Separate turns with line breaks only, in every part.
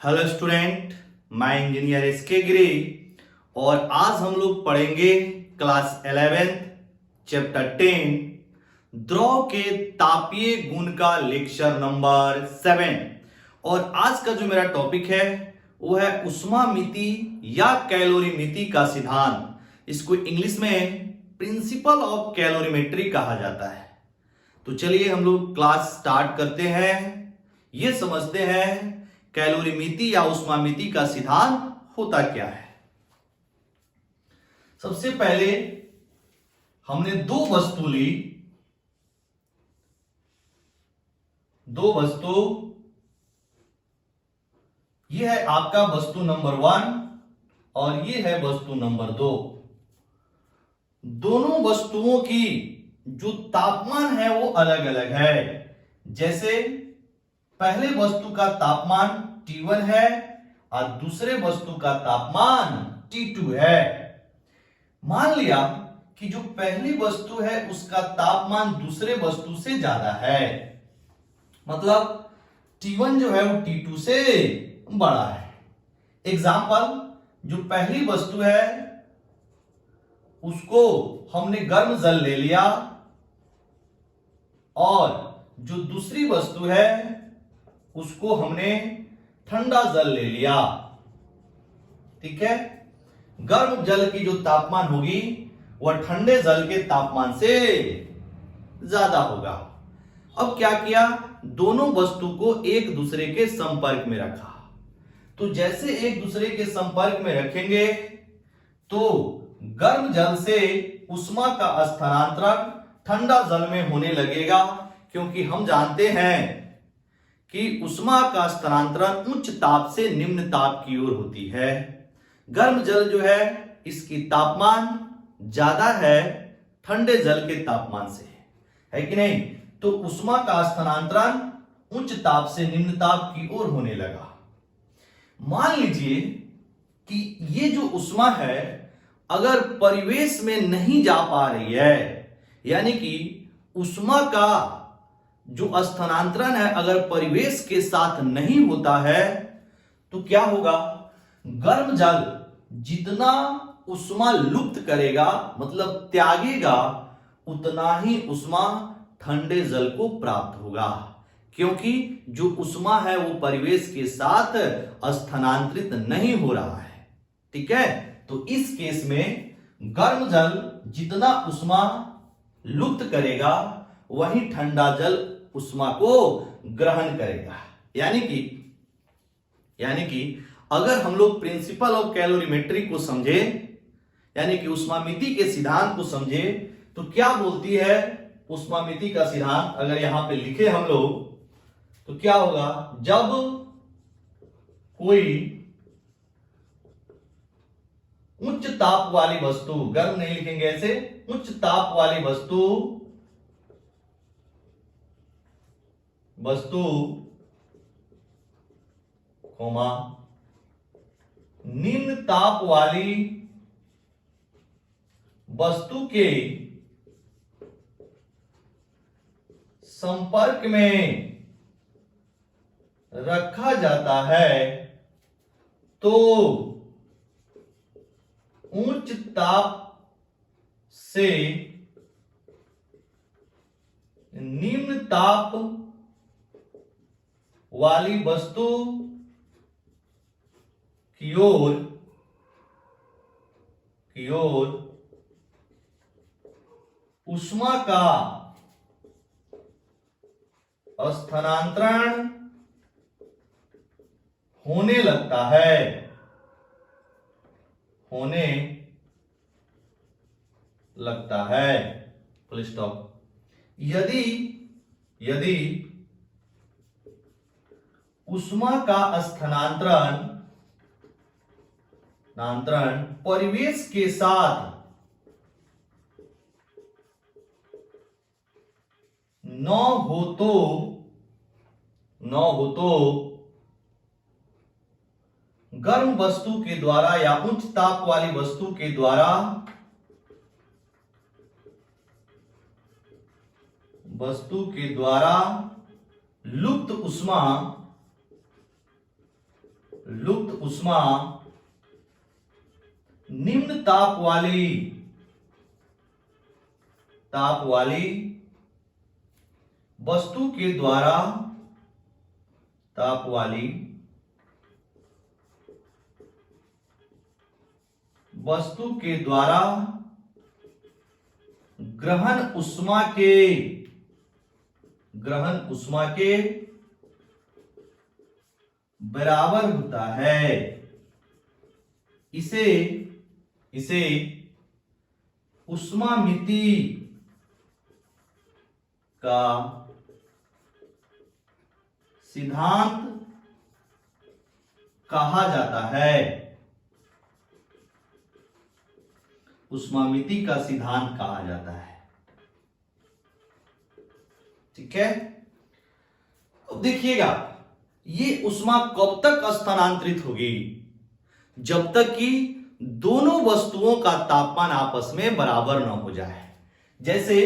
Hello student, मैं engineer SK गिरी और आज हम लोग पढ़ेंगे क्लास 11 चैप्टर 10 द्रव के तापीय गुण का लेक्चर नंबर 7। और आज का जो मेरा टॉपिक है वो है ऊष्मामिति या कैलोरीमिति का सिद्धांत। इसको इंग्लिश में प्रिंसिपल ऑफ कैलोरीमेट्री कहा जाता है। तो चलिए हम लोग क्लास स्टार्ट करते हैं। ये समझते हैं कैलोरीमिति या ऊष्मामिति का सिद्धांत होता क्या है। सबसे पहले हमने दो वस्तु ली, दो वस्तु, यह है आपका वस्तु नंबर 1 और यह है वस्तु नंबर 2। दोनों वस्तुओं की जो तापमान है वो अलग अलग है। जैसे पहले वस्तु का तापमान T1 है और दूसरे वस्तु का तापमान T2 है। मान लिया कि जो पहली वस्तु है उसका तापमान दूसरे वस्तु से ज्यादा है, मतलब T1 जो है वो T2 से बड़ा है। एग्जाम्पल, जो पहली वस्तु है उसको हमने गर्म जल ले लिया और जो दूसरी वस्तु है उसको हमने ठंडा जल ले लिया। ठीक है, गर्म जल की जो तापमान होगी वह ठंडे जल के तापमान से ज्यादा होगा। अब क्या किया, दोनों वस्तु को एक दूसरे के संपर्क में रखा। तो जैसे एक दूसरे के संपर्क में रखेंगे तो गर्म जल से उष्मा का स्थानांतरण ठंडा जल में होने लगेगा, क्योंकि हम जानते हैं कि उष्मा का स्थानांतरण उच्च ताप से निम्न ताप की ओर होती है। गर्म जल जो है इसकी तापमान ज्यादा है ठंडे जल के तापमान से, है कि नहीं। तो उष्मा का स्थानांतरण उच्च ताप से निम्न ताप की ओर होने लगा। मान लीजिए कि ये जो उष्मा है अगर परिवेश में नहीं जा पा रही है, यानी कि उष्मा का जो स्थानांतरण है अगर परिवेश के साथ नहीं होता है तो क्या होगा, गर्म जल जितना उष्मा लुप्त करेगा, मतलब त्यागेगा, उतना ही उष्मा ठंडे जल को प्राप्त होगा, क्योंकि जो उष्मा है वो परिवेश के साथ स्थानांतरित नहीं हो रहा है। ठीक है, तो इस केस में गर्म जल जितना उष्मा लुप्त करेगा वही ठंडा जल उष्मा को ग्रहण करेगा। यानी कि अगर हम लोग प्रिंसिपल ऑफ कैलोरीमेट्री को समझे, यानी कि ऊष्मामिति के सिद्धांत को समझे, तो क्या बोलती है ऊष्मामिति का सिद्धांत। अगर यहां पे लिखे हम लोग तो क्या होगा, जब कोई उच्च ताप वाली वस्तु, गर्म नहीं लिखेंगे ऐसे, उच्च ताप वाली वस्तु कोमा निम्न ताप वाली वस्तु के संपर्क में रखा जाता है तो उच्च ताप से निम्न ताप वाली वस्तु की ओर उष्मा का स्थानांतरण होने लगता है। Full stop. यदि उष्मा का स्थानांतरण परिवेश के साथ न हो तो गर्म वस्तु के द्वारा या उच्च ताप वाली वस्तु के द्वारा लुप्त ऊष्मा लुप्त ऊष्मा निम्न ताप वाली वस्तु के द्वारा ग्रहण ऊष्मा के बराबर होता है। इसे ऊष्मामिति का सिद्धांत कहा जाता है। ऊष्मामिति का सिद्धांत कहा जाता है। ठीक है, अब देखिएगा, ये ऊष्मा कब तक स्थानांतरित होगी? जब तक कि दोनों वस्तुओं का तापमान आपस में बराबर न हो जाए। जैसे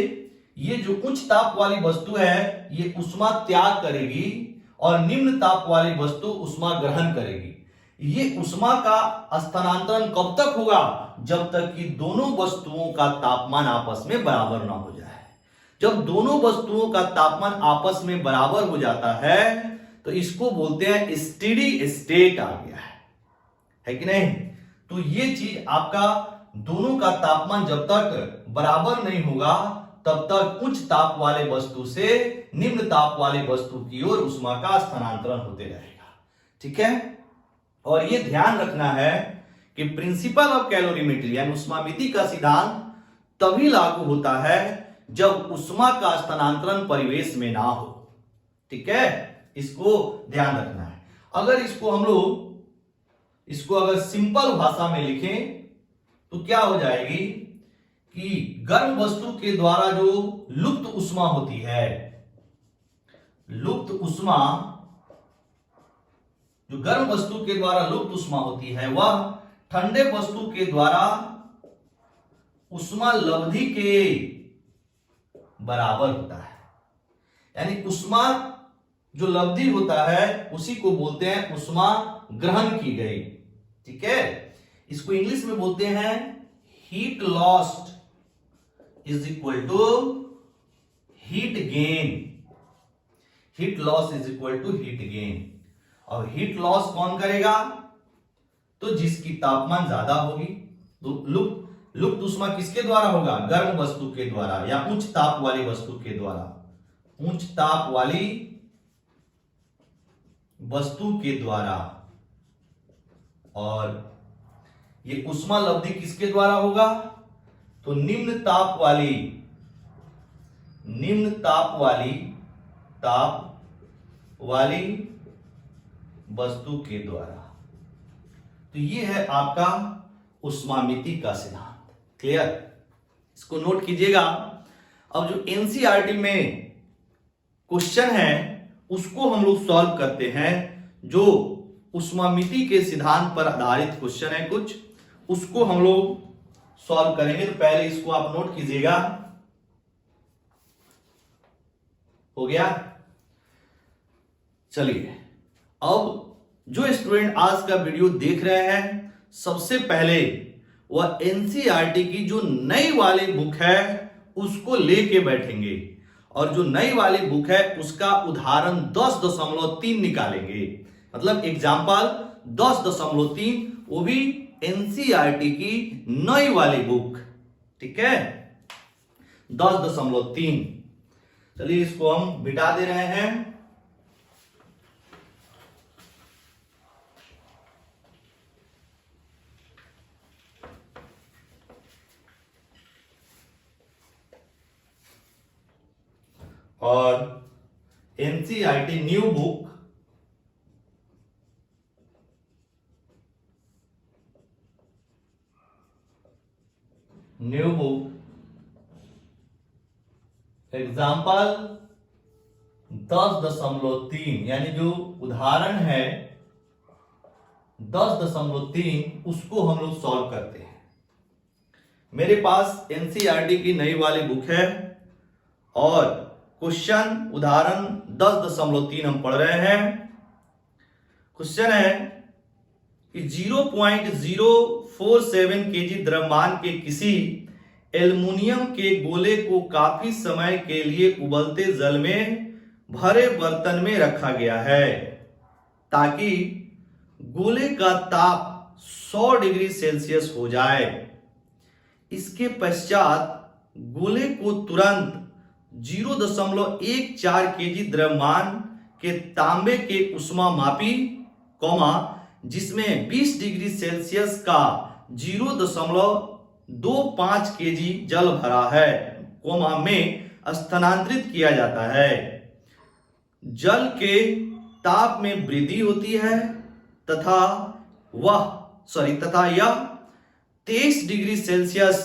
ये जो उच्च ताप वाली वस्तु है, ये ऊष्मा त्याग करेगी और निम्न ताप वाली वस्तु ऊष्मा ग्रहण करेगी। ये ऊष्मा का स्थानांतरण कब तक होगा? जब तक कि दोनों वस्तुओं का तापमान आपस में बराबर ना हो जाए। जब दोनों वस्तुओं का तापमान आपस में बराबर हो जाता है तो इसको बोलते हैं स्टेडी स्टेट आ गया है कि नहीं? तो ये चीज आपका दोनों का तापमान जब तक बराबर नहीं होगा तब तक उच्च ताप वाले वस्तु से निम्न ताप वाले वस्तु की ओर ऊष्मा का स्थानांतरण होते रहेगा। ठीक है, और ये ध्यान रखना है कि प्रिंसिपल ऑफ कैलोरीमेट्री यानी ऊष्मामिति का सिद्धांत तभी लागू होता है जब ऊष्मा का स्थानांतरण परिवेश में ना हो। ठीक है, इसको ध्यान रखना है। अगर इसको हम लोग अगर सिंपल भाषा में लिखें तो क्या हो जाएगी कि गर्म वस्तु के द्वारा जो लुप्त ऊष्मा होती है, लुप्त ऊष्मा जो गर्म वस्तु के द्वारा लुप्त ऊष्मा होती है वह ठंडे वस्तु के द्वारा ऊष्मा लब्धि के बराबर होता है। यानी ऊष्मा जो लब्धि होता है उसी को बोलते हैं ऊष्मा ग्रहण की गई। ठीक है, इसको इंग्लिश में बोलते हैं heat lost is equal to heat gain. Heat loss is equal to heat gain. और हीट लॉस कौन करेगा? तो जिसकी तापमान ज्यादा होगी। तो लुप्त ऊष्मा किसके द्वारा होगा? गर्म वस्तु के द्वारा या उच्च ताप वाली वस्तु के द्वारा। उच्च ताप वाली वस्तु के द्वारा। और ये ऊष्मा लब्धि किसके द्वारा होगा? तो निम्न ताप वाली वस्तु के द्वारा। तो ये है आपका ऊष्मामिति का सिद्धांत। क्लियर? इसको नोट कीजिएगा। अब जो एनसीईआरटी में क्वेश्चन है उसको हम लोग सॉल्व करते हैं। जो ऊष्मामिति के सिद्धांत पर आधारित क्वेश्चन है कुछ, उसको हम लोग सॉल्व करेंगे। तो पहले इसको आप नोट कीजिएगा। हो गया? चलिए, अब जो स्टूडेंट आज का वीडियो देख रहे हैं सबसे पहले वह एनसीईआरटी की जो नई वाली बुक है उसको लेके बैठेंगे और जो नई वाली बुक है उसका उदाहरण 10.3 निकालेंगे। मतलब एग्जाम्पल 10.3, वो भी एनसीईआरटी की नई वाली बुक। ठीक है, 10.3। चलिए इसको हम मिटा दे रहे हैं। और एनसीईआरटी न्यू बुक एग्जाम्पल 10.3 यानी जो उदाहरण है 10.3 उसको हम लोग सॉल्व करते हैं। मेरे पास एनसीईआरटी की नई वाली बुक है और क्वेश्चन उदाहरण 10.3 हम पढ़ रहे हैं। क्वेश्चन है कि 0.047 केजी द्रव्यमान के किसी एल्युमिनियम के गोले को काफी समय के लिए उबलते जल में भरे बर्तन में रखा गया है ताकि गोले का ताप 100 डिग्री सेल्सियस हो जाए। इसके पश्चात गोले को तुरंत 0.14 केजी द्रव्यमान के तांबे के उष्मामापी जिसमें 20 डिग्री सेल्सियस का 0.25 केजी जल भरा है में स्थानांतरित किया जाता है। जल के ताप में वृद्धि होती है तथा यह 23 डिग्री सेल्सियस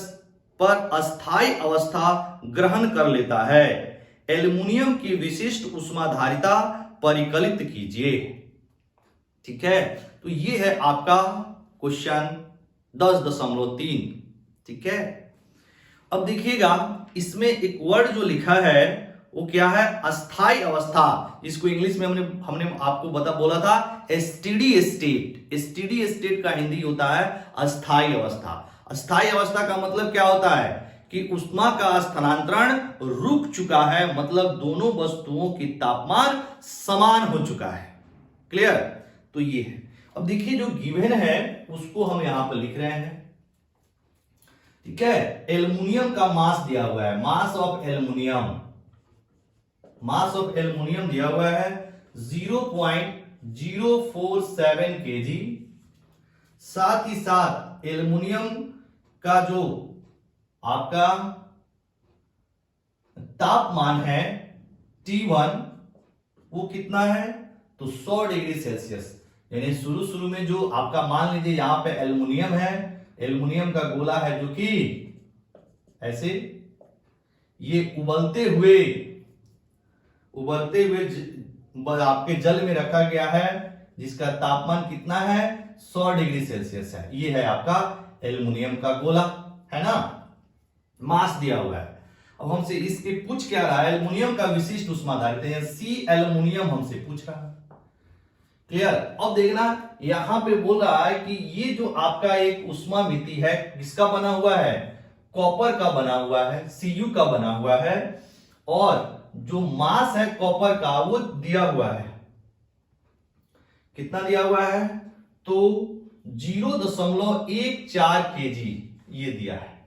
पर अस्थायी अवस्था ग्रहण कर लेता है। एल्युमिनियम की विशिष्ट ऊष्माधारिता परिकलित कीजिए। ठीक है, तो ये है आपका क्वेश्चन 10.3। ठीक है, अब देखिएगा इसमें एक वर्ड जो लिखा है वो क्या है, अस्थायी अवस्था। इसको इंग्लिश में हमने आपको बोला था स्टेडी स्टेट। स्टेडी स्टेट का हिंदी होता है अस्थायी अवस्था। अस्थायी अवस्था का मतलब क्या होता है कि ऊष्मा का स्थानांतरण रुक चुका है, मतलब दोनों वस्तुओं की तापमान समान हो चुका है। क्लियर, तो ये है। अब देखिए जो गिवन है उसको हम यहां पर लिख रहे हैं। ठीक है, एल्युमिनियम का मास दिया हुआ है, मास ऑफ एल्युमिनियम दिया हुआ है 0.047 केजी। साथ ही साथ एल्युमिनियम का जो आपका तापमान है T1 वो कितना है, तो 100 डिग्री सेल्सियस। यानी शुरू में जो आपका मान लीजिए यहां पे एल्युमिनियम है, एल्युमिनियम का गोला है जो कि ऐसे ये उबलते हुए आपके जल में रखा गया है जिसका तापमान कितना है 100 डिग्री सेल्सियस है। ये है आपका एल्युमिनियम का गोला, है ना, मास दिया हुआ है। अब हमसे इसके पूछ क्या रहा है, एल्युमिनियम का विशिष्ट ऊष्माधारिता सी एल्युमिनियम हमसे पूछ रहा है। क्लियर, अब देखना यहां पे बोल रहा है कि ये जो आपका एक ऊष्मा मिति है किसका बना हुआ है, कॉपर का बना हुआ है, Cu का बना हुआ है, और जो मास है कॉपर का वो दिया हुआ है, कितना दिया हुआ है, तो 0.14 केजी ये दिया है।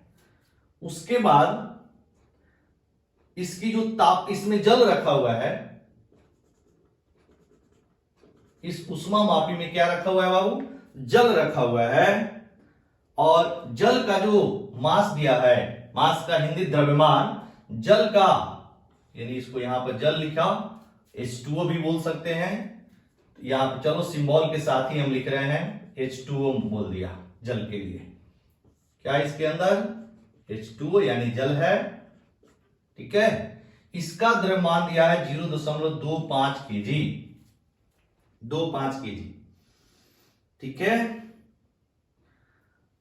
उसके बाद इसकी जो ताप, इसमें जल रखा हुआ है, इस उष्मामापी में क्या रखा हुआ है बाबू, जल रखा हुआ है, और जल का जो मास दिया है, मास का हिंदी द्रव्यमान, जल का यानी इसको यहां पर जल लिखा, H2O भी बोल सकते हैं, यहां पर चलो सिंबल के साथ ही हम लिख रहे हैं H2O बोल दिया जल के लिए। क्या इसके अंदर H2O यानी जल है। ठीक है, इसका द्रव्यमान दिया है 0.25 केजी, 25 केजी। ठीक है,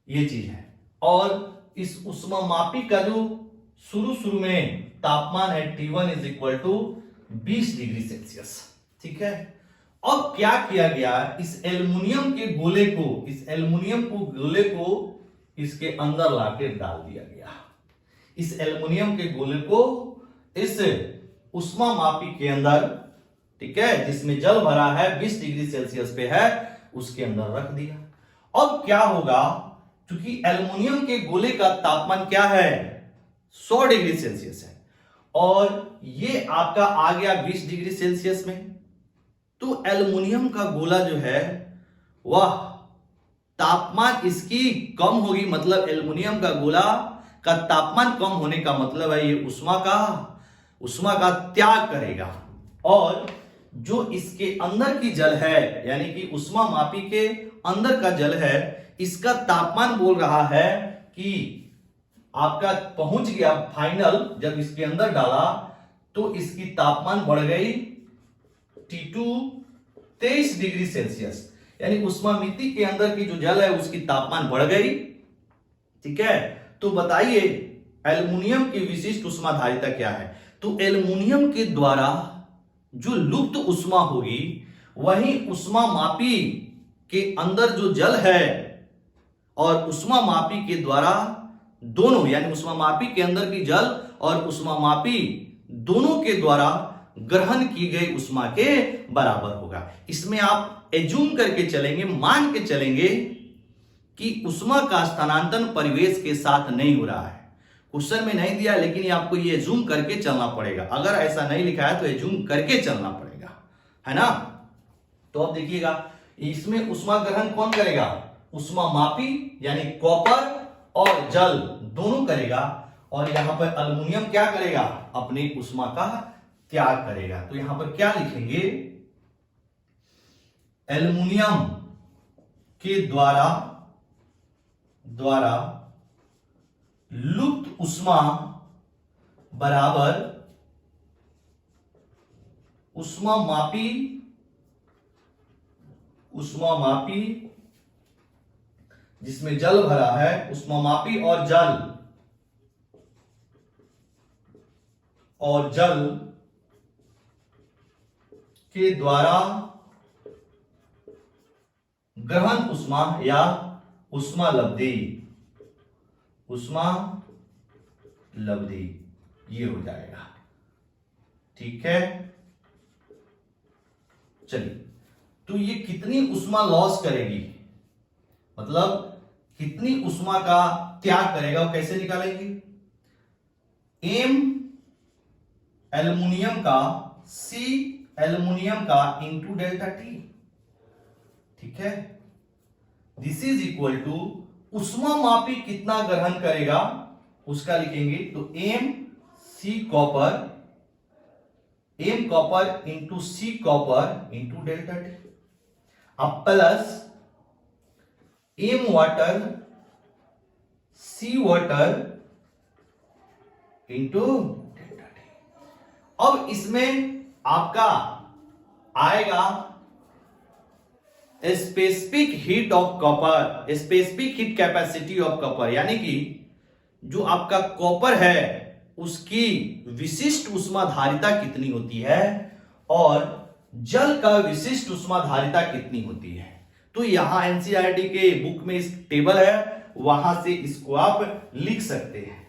ये चीज है। और इस उष्मामापी का जो शुरू में तापमान है T1 is equal to 20 degree Celsius. ठीक है, अब क्या किया गया, इस एल्युमिनियम के गोले को इसके अंदर लाके डाल दिया गया। इस एल्युमिनियम के गोले को इस उष्मामापी के अंदर, ठीक है, जिसमें जल भरा है 20 डिग्री सेल्सियस पे है, उसके अंदर रख दिया। अब क्या होगा, क्योंकि एल्युमिनियम के गोले का तापमान क्या है 100 डिग्री सेल्सियस है, और ये आपका आ गया 20 डिग्री सेल्सियस में, तो एल्युमिनियम का गोला जो है वह तापमान इसकी कम होगी, मतलब एल्युमिनियम का गोला का तापमान कम होने का मतलब है ये उष्मा का त्याग करेगा, और जो इसके अंदर की जल है यानी कि उष्मामापी के अंदर का जल है, इसका तापमान बोल रहा है कि आपका पहुंच गया फाइनल, जब इसके अंदर डाला तो इसकी तापमान बढ़ गई T2 23 डिग्री सेल्सियस, यानी उष्मामिति के अंदर की जो जल है उसकी तापमान बढ़ गई। ठीक है, तो बताइए एल्युमिनियम की विशिष्ट उष्माधारिता क्या है, तो एल्युमिनियम के द्वारा जो लुप्त उष्मा होगी वही उष्मामापी के अंदर जो जल है और उष्मामापी के द्वारा दोनों, यानी उष्मामापी के अंदर की जल और उष्मामापी दोनों के द्वारा ग्रहण की गई उष्मा के बराबर होगा। इसमें आप एज्यूम करके चलेंगे, मान के चलेंगे कि उष्मा का स्थानांतरण परिवेश के साथ नहीं हो रहा है। क्वेश्चन में नहीं दिया, लेकिन आपको ये एज्यूम करके चलना पड़ेगा। अगर ऐसा नहीं लिखा है तो एज्यूम करके चलना पड़ेगा, है ना। तो अब देखिएगा, इसमें उष्मा ग्रहण कौन करेगा? उष्मामापी यानी कॉपर और जल दोनों करेगा, और यहां पर अल्युमिनियम क्या करेगा? अपनी उष्मा का त्याग करेगा। तो यहां पर क्या लिखेंगे? एल्युमिनियम के द्वारा लुप्त उष्मा बराबर उष्मामापी जिसमें जल भरा है, उष्मामापी और जल के द्वारा ग्रहण उष्मा या उष्मा लब्धि ये हो जाएगा। ठीक है, चलिए, तो ये कितनी उष्मा लॉस करेगी, मतलब कितनी उष्मा का त्याग करेगा, वो कैसे निकालेंगे? एम एल्युमिनियम का सी एल्युमिनियम का इंटू डेल्टा टी। ठीक है, दिस इज इक्वल टू उष्मामापी कितना ग्रहण करेगा उसका लिखेंगे। तो M copper into C copper into delta T, अब plus M water C water into delta T. अब इसमें आपका आएगा specific heat of copper, specific heat capacity of copper, यानी कि जो आपका कॉपर है उसकी विशिष्ट उष्माधारिता कितनी होती है और जल का विशिष्ट उष्माधारिता कितनी होती है। तो यहां एनसीईआरटी के बुक में इस टेबल है, वहां से इसको आप लिख सकते हैं।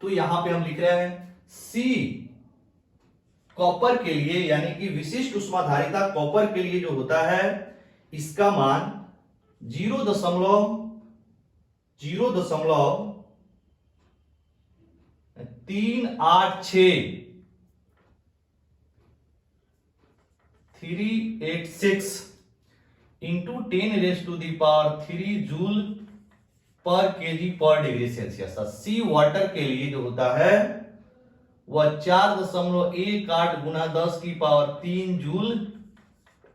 तो यहां पे हम लिख रहे हैं सी कॉपर के लिए, यानी कि विशिष्ट उष्माधारिता कॉपर के लिए जो होता है, इसका मान 0.386 इंटू 10⁻³ जूल पर केजी पर डिग्री सेल्सियस। सी वाटर के लिए जो होता है वह 4.18 गुना 10⁻³ जूल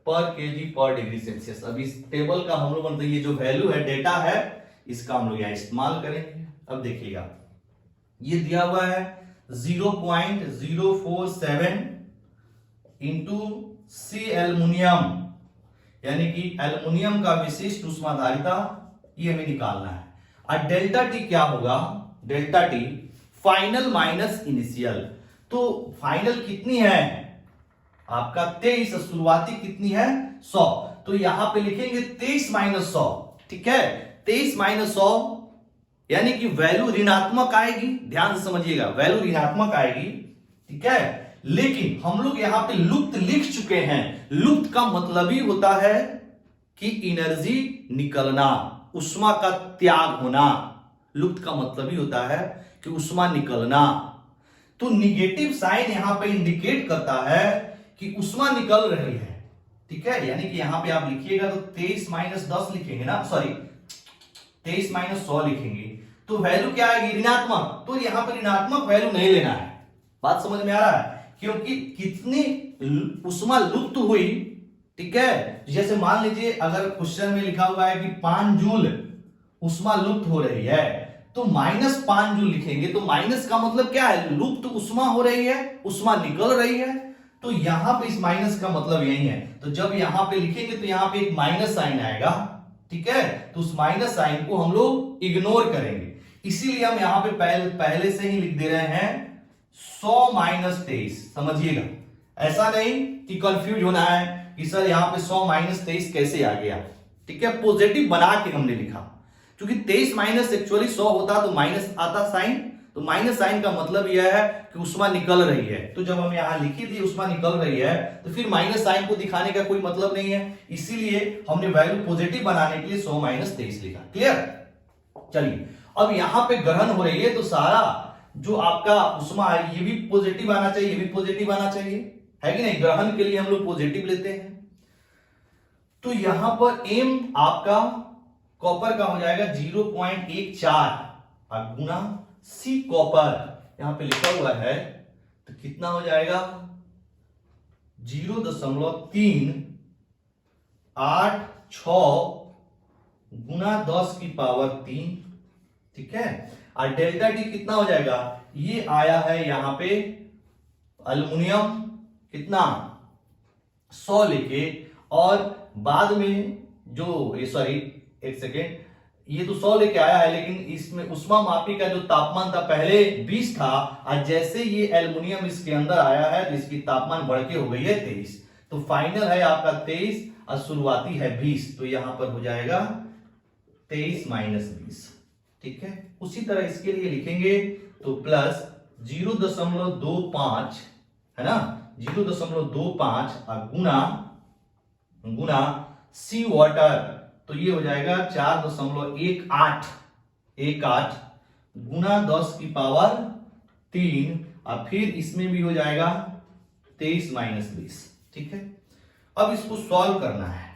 पर केजी पर डिग्री सेल्सियस। अब इस टेबल का हम लोग मतलब ये जो वैल्यू है, डेटा है, इसका हम लोग यहां इस्तेमाल करेंगे। अब देखिएगा, ये दिया हुआ है 0.047 इंटू सी एल्युमिनियम, यानी कि एल्युमिनियम का विशिष्ट उष्माधारिता, ये हमें निकालना है। और डेल्टा टी क्या होगा? Delta T final minus initial. तो फाइनल कितनी है आपका 23, शुरुआती कितनी है 100। तो यहां पे लिखेंगे 23 माइनस 100। ठीक है, 23 माइनस 100 यानी कि वैल्यू ऋणात्मक आएगी। ध्यान से समझिएगा, वैल्यू ऋणात्मक आएगी। ठीक है, लेकिन हम लोग यहां पे लुप्त लिख चुके हैं। लुप्त का मतलब ही होता है कि एनर्जी निकलना, उष्मा का त्याग होना। लुप्त का मतलब ही होता है कि उष्मा निकलना। तो निगेटिव साइन यहां पे इंडिकेट करता है कि उष्मा निकल रही है। ठीक है, यानी कि यहां पे आप लिखिएगा तो 23 माइनस 10 लिखेंगे ना, सॉरी 23 माइनस 100 लिखेंगे, तो वैल्यू क्या आएगी? ऋणात्मक। तो यहां पर ऋणात्मक वैल्यू नहीं लेना है। बात समझ में आ रहा है? क्योंकि कितनी उष्मा लुप्त हुई। ठीक है, जैसे मान लीजिए अगर क्वेश्चन में लिखा हुआ है कि 5 जूल उष्मा लुप्त हो रही है, तो -5 जूल लिखेंगे। तो माइनस का मतलब क्या है? लुप्त उष्मा हो रही है, उष्मा निकल रही है। तो यहां पे इस माइनस का मतलब यही है। तो जब यहां पे लिखेंगे तो यहां पे एक माइनस साइन आएगा। ठीक है, तो उस माइनस साइन को हम लोग इग्नोर करेंगे। इसीलिए हम यहां पे पहले से ही लिख दे रहे हैं 100 माइनस 23। समझिएगा, ऐसा नहीं कि कंफ्यूज होना है कि सर यहां पे 100 माइनस 23 कैसे आ गया। ठीक है, पॉजिटिव बना के हमने लिखा, क्योंकि 23 माइनस एक्चुअली 100 होता तो माइनस आता साइन, तो माइनस साइन का मतलब यह है कि उष्मा निकल रही है। तो जब हम यहां लिखी थी उष्मा निकल रही है, तो फिर माइनस साइन को दिखाने का कोई मतलब नहीं है, इसीलिए हमने वैल्यू पॉजिटिव बनाने के लिए 100 माइनस 23 लिखा। क्लियर? चलिए, अब यहां पे ग्रहण हो रही है तो सारा जो आपका उष्मा है ये भी पॉजिटिव आना चाहिए, ये भी पॉजिटिव आना चाहिए, है कि नहीं? ग्रहण के लिए हम लोग पॉजिटिव लेते हैं। तो यहां पर एम आपका कॉपर का हो जाएगा 0.14 गुना सी कॉपर यहां पे लिखा हुआ है, तो कितना हो जाएगा 0.386 गुना 10 की पावर 3, ठीक है। और डेल्टा टी कितना हो जाएगा, ये आया है यहां पे अल्युमिनियम कितना 100 लेके, और बाद में जो सॉरी एक सेकेंड, ये तो 100 लेके आया है, लेकिन इसमें उष्मा मापी का जो तापमान था पहले 20 था, और जैसे ये एल्युमिनियम इसके अंदर आया है तो इसकी तापमान बढ़ के हो गई है 23, तो फाइनल है आपका 23 और शुरुआती है 20, तो यहां पर हो जाएगा 23 माइनस 20, ठीक है। उसी तरह इसके लिए लिखेंगे तो प्लस 0.25 है ना, 0.25 और गुना सी वाटर, तो ये हो जाएगा 4.18 गुना 10 की पावर 3, और फिर इसमें भी हो जाएगा 23 माइनस 20, ठीक है। अब इसको सॉल्व करना है,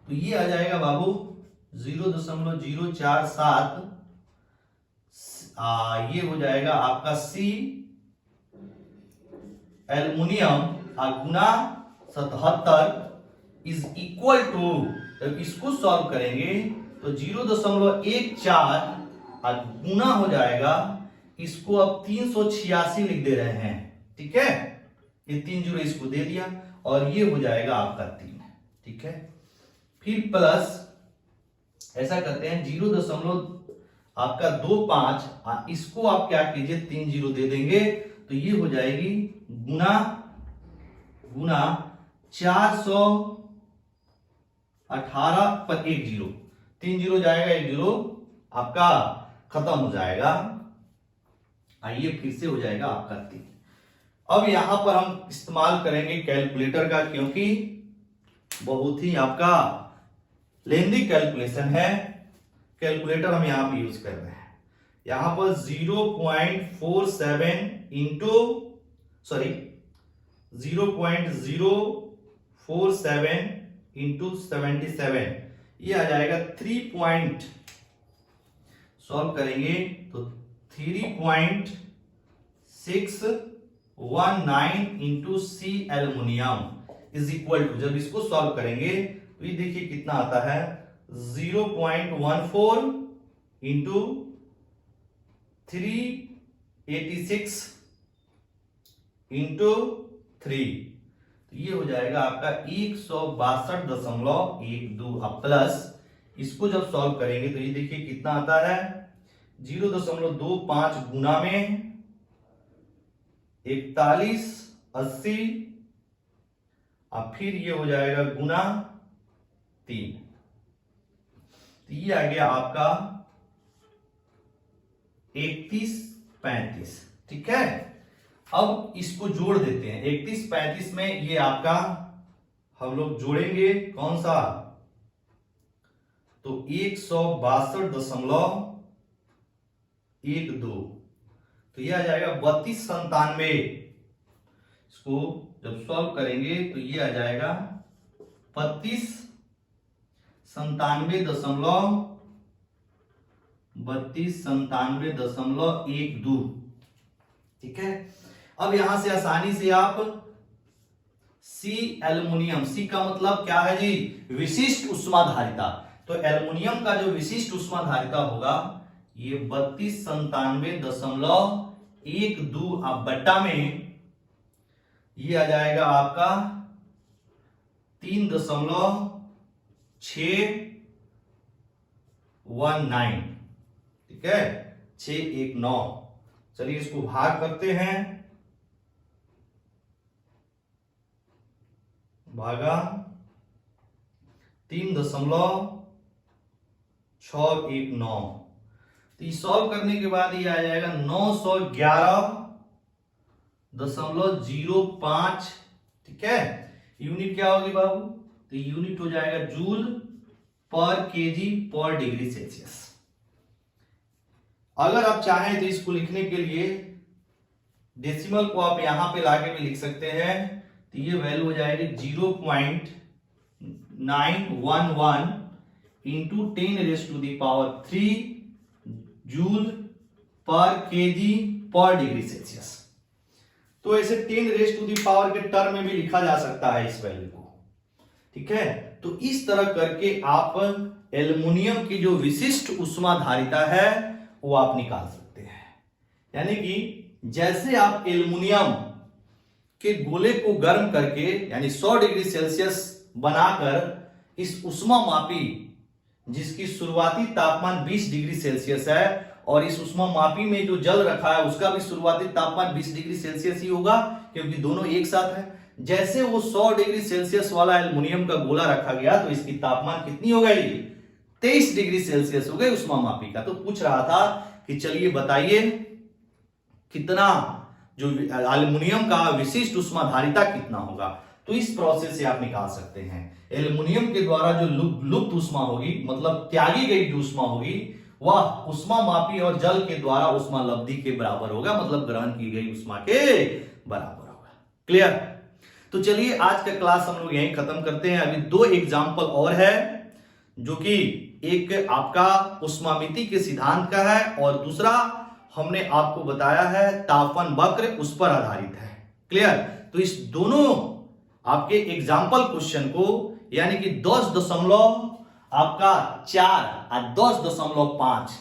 तो ये आ जाएगा बाबू 0.047, ये हो जाएगा आपका सी एल्युमिनियम गुना 77 इज इक्वल टू, जब इसको सॉल्व करेंगे तो 0.14 गुना हो जाएगा, इसको अब 386 लिख दे रहे हैं, ठीक है। ये 3 जीरो इसको दे दिया और ये हो जाएगा आपका 3, ठीक है। फिर प्लस ऐसा करते हैं 0.25, इसको आप क्या कीजिए 3 जीरो दे देंगे, तो ये हो जाएगी गुना 418 पर 1 जीरो, 3 जीरो जाएगा, 1 जीरो आपका खत्म हो जाएगा, आइए फिर से हो जाएगा आपका 3। अब यहां पर हम इस्तेमाल करेंगे कैलकुलेटर का, क्योंकि बहुत ही आपका लेंदी कैलकुलेशन है, कैलकुलेटर हम यहां पर यूज कर रहे हैं। यहां पर 0.47 इंटू 0.047 इंटू 77, ये आ जाएगा 3 सॉल्व करेंगे तो 3.619 into C aluminium is equal to, जब इसको सॉल्व करेंगे तो ये देखिए कितना आता है 0.14 इंटू 386 इंटू 3, तो ये हो जाएगा आपका 162.12, प्लस इसको जब सॉल्व करेंगे तो ये देखिए कितना आता है 0.25 गुना में 4180, और फिर ये हो जाएगा गुना 3, तो ये आ गया आपका 3135, ठीक है। अब इसको जोड़ देते हैं, 3135 में ये आपका हम लोग जोड़ेंगे कौन सा, तो 162.12, तो ये आ जाएगा 3297, इसको जब सॉल्व करेंगे तो ये आ जाएगा 3297.12, ठीक है। अब यहां से आसानी से आप सी एल्युमिनियम, सी का मतलब क्या है जी, विशिष्ट उष्माधारिता, तो एल्युमिनियम का जो विशिष्ट उष्माधारिता होगा ये 3297.12, अब बट्टा में ये आ जाएगा आपका 3.619, ठीक है, 619। चलिए इसको भाग करते हैं, भागा 3.619 6 1 9। तो ये सॉल्व करने के बाद ये आ जाएगा 911.05। ठीक है, यूनिट क्या होगी बाबू? तो यूनिट हो जाएगा जूल पर केजी पर डिग्री सेल्सियस। अगर आप चाहें तो इसको लिखने के लिए डेसिमल को आप यहां पे लाके भी लिख सकते हैं। तो ये वैल्यू हो जाएगी 0.911 इंटू 10⁻³ जूल पर केजी पर डिग्री सेल्सियस। तो ऐसे 10⁻³ के टर्म में भी लिखा जा सकता है इस वैल्यू को। ठीक है, तो इस तरह करके आप एल्युमिनियम की जो विशिष्ट ऊष्माधारिता है वो आप निकाल सकते हैं। यानी कि जैसे आप एल्युमिनियम के गोले को गर्म करके यानी 100 डिग्री सेल्सियस बनाकर इस ऊष्मामापी जिसकी शुरुआती तापमान 20 डिग्री सेल्सियस है और इस ऊष्मामापी में जो जल रखा है उसका भी शुरुआती तापमान 20 डिग्री सेल्सियस ही होगा क्योंकि दोनों एक साथ है। जैसे वो 100 डिग्री सेल्सियस वाला एल्युमिनियम का गोला रखा गया तो इसकी तापमान कितनी हो गई? 23 डिग्री सेल्सियस हो गई ऊष्मामापी का। तो पूछ रहा था कि चलिए बताइए कितना जो एल्युमिनियम का विशिष्ट ऊष्माधारिता कितना होगा। तो इस प्रोसेस से आप निकाल सकते हैं। एल्युमिनियम के द्वारा जो लुप्त ऊष्मा होगी मतलब त्यागी गई जो ऊष्मा होगी वह ऊष्मामापी और जल के द्वारा ऊष्मा लब्धि के बराबर होगा, मतलब ग्रहण की गई ऊष्मा के बराबर होगा। क्लियर? तो चलिए आज का क्लास हम लोग यहीं खत्म करते हैं। अभी 2 एग्जाम्पल और है जो कि एक आपका ऊष्मामिति के सिद्धांत का है और दूसरा हमने आपको बताया है तापमान वक्र, उस पर आधारित है। क्लियर? तो इस दोनों आपके एग्जाम्पल क्वेश्चन को यानी कि 10.4 और 10.5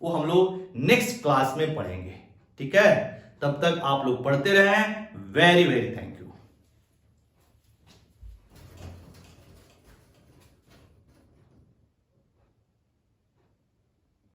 वो हम लोग नेक्स्ट क्लास में पढ़ेंगे। ठीक है, तब तक आप लोग पढ़ते रहें। Very very thank you.